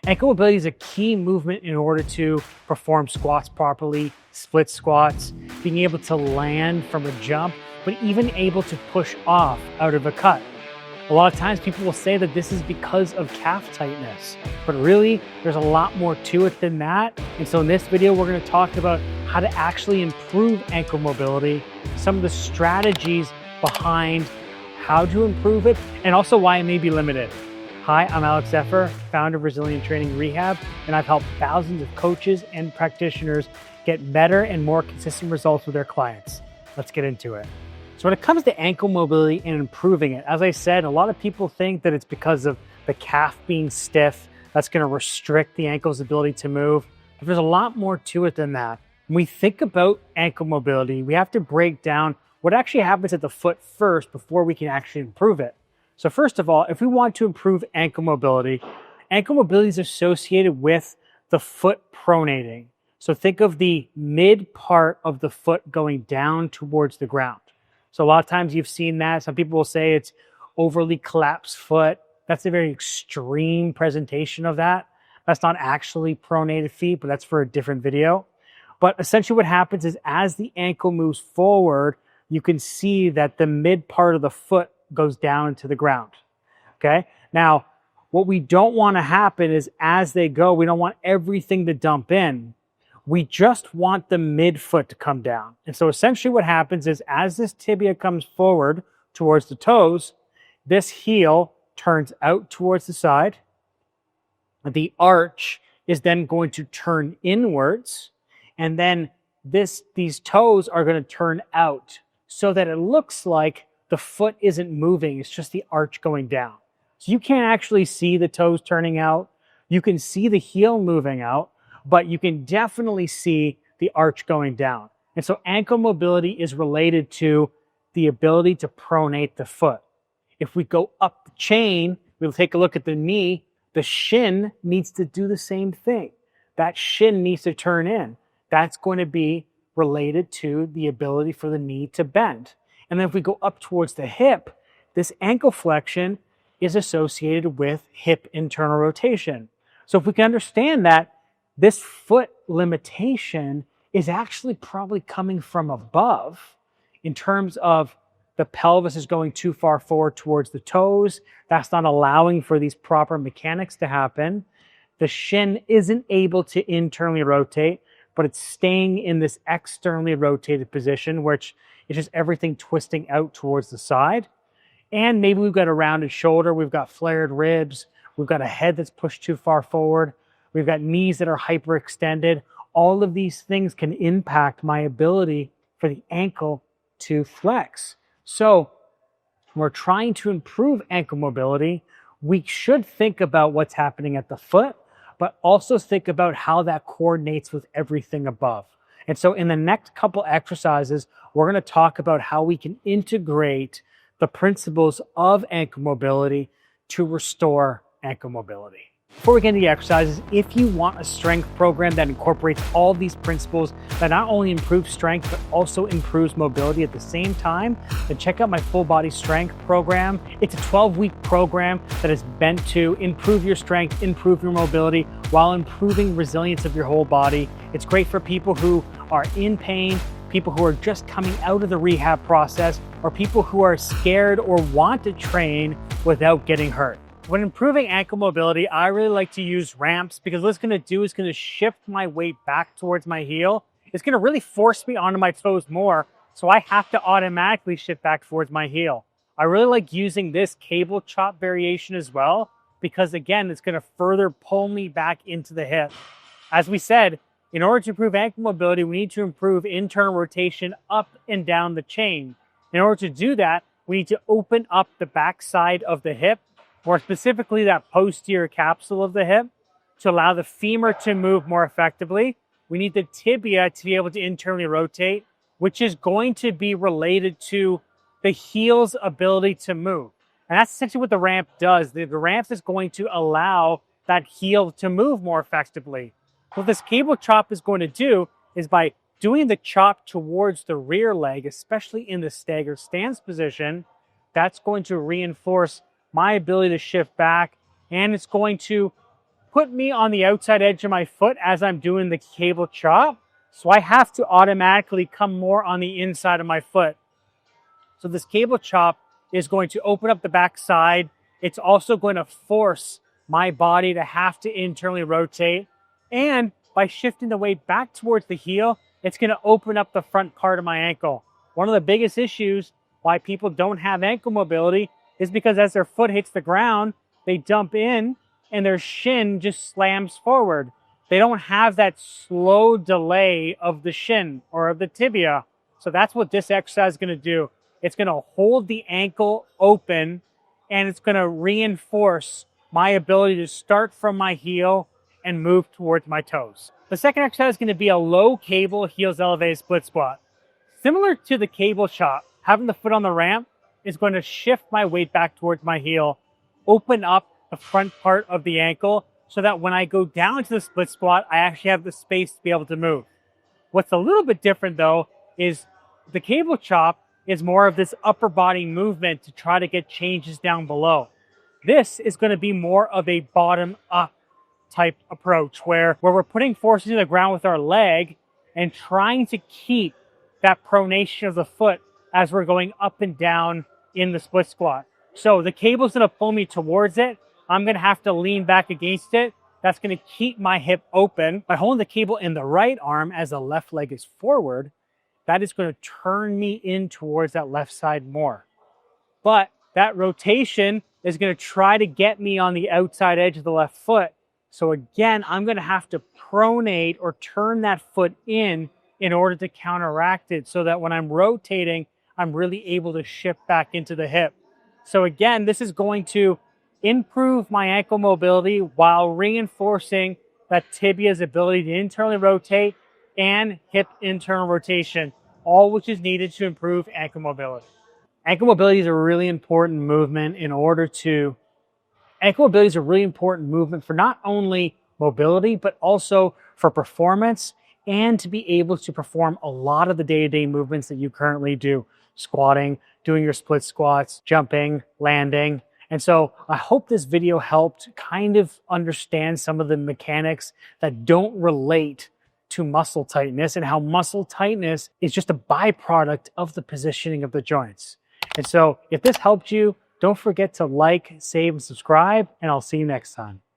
Ankle mobility is a key movement in order to perform squats properly, split squats, being able to land from a jump, but even able to push off out of a cut. A lot of times people will say that this is because of calf tightness, but really there's a lot more to it than that. And so in this video, we're going to talk about how to actually improve ankle mobility, some of the strategies behind how to improve it, and also why it may be limited. Hi, I'm Effer, founder of Resilient Training Rehab, and I've helped thousands of coaches and practitioners get better and more consistent results with their clients. Let's get into it. So when it comes to ankle mobility and improving it, as I said, a lot of people think that it's because of the calf being stiff, that's going to restrict the ankle's ability to move. But there's a lot more to it than that. When we think about ankle mobility, we have to break down what actually happens at the foot first before we can actually improve it. So first of all, if we want to improve ankle mobility is associated with the foot pronating. So think of the mid part of the foot going down towards the ground. So a lot of times you've seen that. Some people will say it's overly collapsed foot. That's a very extreme presentation of that. That's not actually pronated feet, but that's for a different video. But essentially what happens is as the ankle moves forward, you can see that the mid part of the foot goes down to the ground. Okay. Now, what we don't want to happen is as they go, we don't want everything to dump in. We just want the midfoot to come down. And so essentially what happens is as this tibia comes forward towards the toes, this heel turns out towards the side. The arch is then going to turn inwards. And then these toes are going to turn out so that it looks like the foot isn't moving. It's just the arch going down. So you can't actually see the toes turning out. You can see the heel moving out, but you can definitely see the arch going down. And so ankle mobility is related to the ability to pronate the foot. If we go up the chain, we'll take a look at the knee. The shin needs to do the same thing. That shin needs to turn in. That's going to be related to the ability for the knee to bend. And then if we go up towards the hip, this ankle flexion is associated with hip internal rotation. So if we can understand that this foot limitation is actually probably coming from above in terms of the pelvis is going too far forward towards the toes. That's not allowing for these proper mechanics to happen. The shin isn't able to internally rotate, but it's staying in this externally rotated position, which is just everything twisting out towards the side. And maybe we've got a rounded shoulder, we've got flared ribs, we've got a head that's pushed too far forward, we've got knees that are hyperextended. All of these things can impact my ability for the ankle to flex. So when we're trying to improve ankle mobility, we should think about what's happening at the foot, but also think about how that coordinates with everything above. And so in the next couple exercises, we're going to talk about how we can integrate the principles of ankle mobility to restore ankle mobility. Before we get into the exercises, if you want a strength program that incorporates all these principles that not only improves strength, but also improves mobility at the same time, then check out my full body strength program. It's a 12-week program that is meant to improve your strength, improve your mobility, while improving resilience of your whole body. It's great for people who are in pain, people who are just coming out of the rehab process, or people who are scared or want to train without getting hurt. When improving ankle mobility, I really like to use ramps because what it's going to do is going to shift my weight back towards my heel. It's going to really force me onto my toes more, so I have to automatically shift back towards my heel. I really like using this cable chop variation as well because, again, it's going to further pull me back into the hip. As we said, in order to improve ankle mobility, we need to improve internal rotation up and down the chain. In order to do that, we need to open up the back side of the hip, more specifically that posterior capsule of the hip, to allow the femur to move more effectively. We need the tibia to be able to internally rotate, which is going to be related to the heel's ability to move. And that's essentially what the ramp does. The ramp is going to allow that heel to move more effectively. What this cable chop is going to do is by doing the chop towards the rear leg, especially in the staggered stance position, that's going to reinforce my ability to shift back, and it's going to put me on the outside edge of my foot as I'm doing the cable chop. So I have to automatically come more on the inside of my foot. So this cable chop is going to open up the back side. It's also going to force my body to have to internally rotate. And by shifting the weight back towards the heel, it's going to open up the front part of my ankle. One of the biggest issues why people don't have ankle mobility is because as their foot hits the ground, they dump in and their shin just slams forward. They don't have that slow delay of the shin or of the tibia. So that's what this exercise is going to do. It's going to hold the ankle open and it's going to reinforce my ability to start from my heel and move towards my toes. The second exercise is going to be a low cable heels elevated split squat. Similar to the cable chop, having the foot on the ramp is going to shift my weight back towards my heel, open up the front part of the ankle so that when I go down to the split squat, I actually have the space to be able to move. What's a little bit different though is the cable chop is more of this upper body movement to try to get changes down below. This is going to be more of a bottom up type approach where we're putting force into the ground with our leg and trying to keep that pronation of the foot as we're going up and down in the split squat. So the cable's going to pull me towards it. I'm going to have to lean back against it. That's going to keep my hip open. By holding the cable in the right arm as the left leg is forward, that is going to turn me in towards that left side more. But that rotation is going to try to get me on the outside edge of the left foot. So again, I'm going to have to pronate or turn that foot in order to counteract it so that when I'm rotating, I'm really able to shift back into the hip. So again, this is going to improve my ankle mobility while reinforcing that tibia's ability to internally rotate and hip internal rotation, all which is needed to improve ankle mobility. Ankle mobility is a really important movement for not only mobility, but also for performance and to be able to perform a lot of the day-to-day movements that you currently do. Squatting, doing your split squats, jumping, landing. And so I hope this video helped kind of understand some of the mechanics that don't relate to muscle tightness and how muscle tightness is just a byproduct of the positioning of the joints. And so if this helped you, don't forget to like, save, and subscribe, and I'll see you next time.